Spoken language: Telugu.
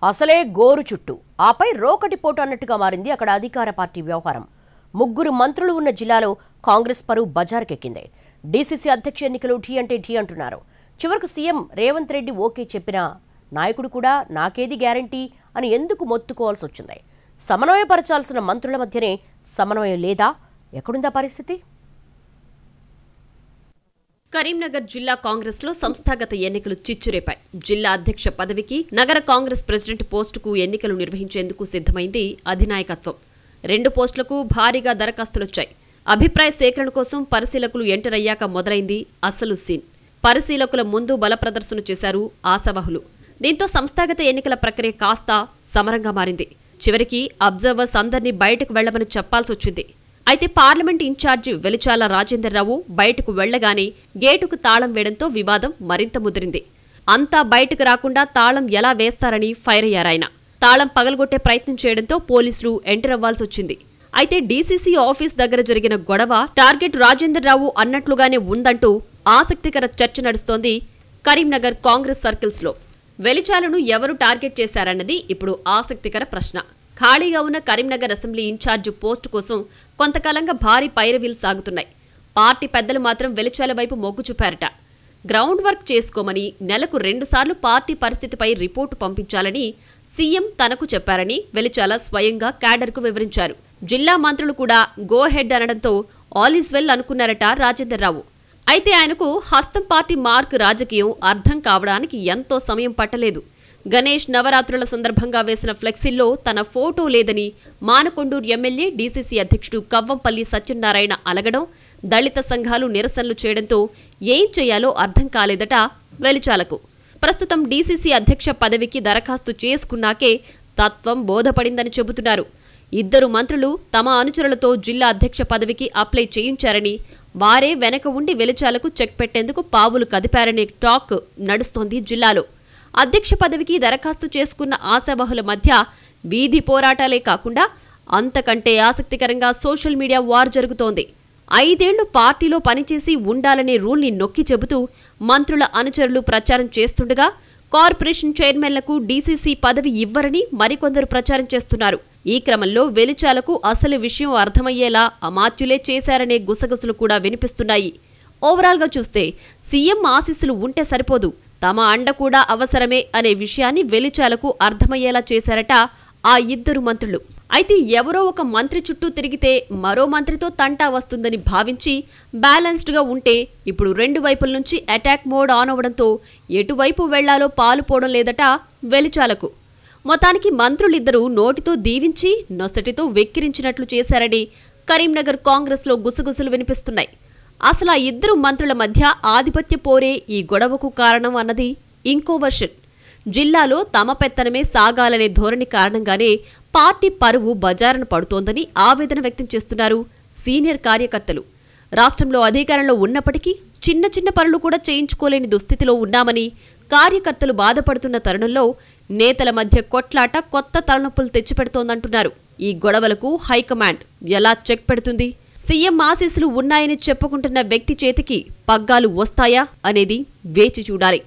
అసలే గోరు చుట్టూ ఆపై రోకటిపోటు అన్నట్టుగా మారింది అక్కడ అధికార పార్టీ వ్యవహారం. ముగ్గురు మంత్రులు ఉన్న జిల్లాలో కాంగ్రెస్ పరువు బజారుకెక్కింది. డీసీసీ అధ్యక్ష ఎన్నికలు ఢీ అంటే ఢీ అంటున్నారు. చివరకు సీఎం రేవంత్ రెడ్డి ఓకే చెప్పినా నాయకుడు కూడా నాకేది గ్యారంటీ అని ఎందుకు మొత్తుకోవాల్సి వచ్చింది? సమన్వయపరచాల్సిన మంత్రుల మధ్యనే సమన్వయం లేదా? ఎక్కడుందా పరిస్థితి? కరీంనగర్ జిల్లా కాంగ్రెస్ లో సంస్థాగత ఎన్నికలు చిచ్చురేపాయి. జిల్లా అధ్యక్ష పదవికి నగర కాంగ్రెస్ ప్రెసిడెంట్ పోస్టుకు ఎన్నికలు నిర్వహించేందుకు సిద్ధమైంది అధినాయకత్వం. 2 పోస్టులకు భారీగా దరఖాస్తులొచ్చాయి. అభిప్రాయ సేకరణ కోసం పరిశీలకులు ఎంటర్ అయ్యాక మొదలైంది అసలు సీన్. పరిశీలకుల ముందు బల ప్రదర్శన చేశారు ఆశావహులు. దీంతో సంస్థాగత ఎన్నికల ప్రక్రియ కాస్త సమరంగా మారింది. చివరికి అబ్జర్వర్స్ అందరినీ బయటకు వెళ్లమని చెప్పాల్సొచ్చింది. అయితే పార్లమెంట్ ఇన్ఛార్జి వెలిచాల రాజేందర్రావు బయటకు వెళ్లగానే గేటుకు తాళం వేయడంతో వివాదం మరింత ముదిరింది. అంతా బయటకు రాకుండా తాళం ఎలా వేస్తారని ఫైర్ అయ్యారాయన. తాళం పగలగొట్టే ప్రయత్నం చేయడంతో పోలీసులు ఎంటర్ అవ్వాల్సొచ్చింది. అయితే డీసీసీ ఆఫీస్ దగ్గర జరిగిన గొడవ టార్గెట్ రాజేందర్రావు అన్నట్లుగానే ఉందంటూ ఆసక్తికర చర్చ నడుస్తోంది కరీంనగర్ కాంగ్రెస్ సర్కిల్స్ లో. వెలిచాలను ఎవరు టార్గెట్ చేశారన్నది ఇప్పుడు ఆసక్తికర ప్రశ్న. ఖాళీగా ఉన్న కరీంనగర్ అసెంబ్లీ ఇన్ఛార్జి పోస్టు కోసం కొంతకాలంగా భారీ పైరవీలు సాగుతున్నాయి. పార్టీ పెద్దలు మాత్రం వెలిచాల వైపు మొగ్గు చూపారట. గ్రౌండ్ వర్క్ చేసుకోమని, నెలకు 2 సార్లు పార్టీ పరిస్థితిపై రిపోర్టు పంపించాలని సీఎం తనకు చెప్పారని వెలిచాల స్వయంగా క్యాడర్కు వివరించారు. జిల్లా మంత్రులు కూడా గో హెడ్ అనడంతో ఆల్ ఈజ్ వెల్ అనుకున్నారట రాజేందర్రావు. అయితే ఆయనకు హస్తం పార్టీ మార్క్ రాజకీయం అర్థం కావడానికి ఎంతో సమయం పట్టలేదు. గణేష్ నవరాత్రుల సందర్భంగా వేసిన ఫ్లెక్సీల్లో తన ఫోటో లేదని మానకొండూరు ఎమ్మెల్యే డీసీసీ అధ్యక్షుడు కవ్వంపల్లి సత్యనారాయణ అలగడం, దళిత సంఘాలు నిరసనలు చేయడంతో ఏం చేయాలో అర్థం కాలేదట వెలిచాలకు. ప్రస్తుతం డీసీసీ అధ్యక్ష పదవికి దరఖాస్తు చేసుకున్నాకే తత్వం బోధపడిందని చెబుతున్నారు. 2 మంత్రులు తమ అనుచరులతో జిల్లా అధ్యక్ష పదవికి అప్లై చేయించారని, వారే వెనక ఉండి వెలిచాలకు చెక్ పెట్టేందుకు పావులు కదిపారనే టాక్ నడుస్తోంది జిల్లాలో. అధ్యక్ష పదవికి దరఖాస్తు చేసుకున్న ఆశావహుల మధ్య వీధి పోరాటాలే కాకుండా అంతకంటే ఆసక్తికరంగా సోషల్ మీడియా వార్ జరుగుతోంది. 5 ఏళ్లు పార్టీలో పనిచేసి ఉండాలనే రూల్ని నొక్కి చెబుతూ మంత్రుల అనుచరులు ప్రచారం చేస్తుండగా కార్పొరేషన్ చైర్మన్లకు డీసీసీ పదవి ఇవ్వరని మరికొందరు ప్రచారం చేస్తున్నారు. ఈ క్రమంలో వెలిచాలకు అసలు విషయం అర్థమయ్యేలా అమాత్యులే చేశారనే గుసగుసలు కూడా వినిపిస్తున్నాయి. ఓవరాల్గా చూస్తే సీఎం ఆశీస్సులు ఉంటే సరిపోదు, తమ అండ కూడా అవసరమే అనే విషయాన్ని వెలిచాలకు అర్థమయ్యేలా చేశారట ఆ 2 మంత్రులు. అయితే ఎవరో ఒక మంత్రి చుట్టూ తిరిగితే మరో మంత్రితో తంటా వస్తుందని భావించి బ్యాలెన్స్డ్గా ఉంటే ఇప్పుడు 2 వైపుల నుంచి అటాక్ మోడ్ ఆన్ అవడంతో ఎటువైపు వెళ్లాలో పాలుపోవడం లేదట వెలిచాలకు. మొత్తానికి మంత్రులిద్దరూ నోటితో దీవించి నొసటితో వెక్కిరించినట్లు చేశారని కరీంనగర్ కాంగ్రెస్లో గుసగుసలు వినిపిస్తున్నాయి. అసలు ఆ 2 మంత్రుల మధ్య ఆధిపత్య పోరే ఈ గొడవకు కారణం అన్నది ఇంకో వర్షన్. జిల్లాలో తమ పెత్తనమే సాగాలనే ధోరణి కారణంగానే పార్టీ పరువు బజారున పడుతోందని ఆవేదన వ్యక్తం చేస్తున్నారు సీనియర్ కార్యకర్తలు. రాష్ట్రంలో అధికారంలో ఉన్నప్పటికీ చిన్న చిన్న పనులు కూడా చేయించుకోలేని దుస్థితిలో ఉన్నామని కార్యకర్తలు బాధపడుతున్న తరుణంలో నేతల మధ్య కొట్లాట కొత్త తలనొప్పులు తెచ్చిపెడుతోందంటున్నారు. ఈ గొడవలకు హైకమాండ్ ఎలా చెక్ పెడుతుంది? సీఎం ఆశీస్సులు ఉన్నాయని చెప్పుకుంటున్న వ్యక్తి చేతికి పగ్గాలు వస్తాయా అనేది వేచి చూడాలి.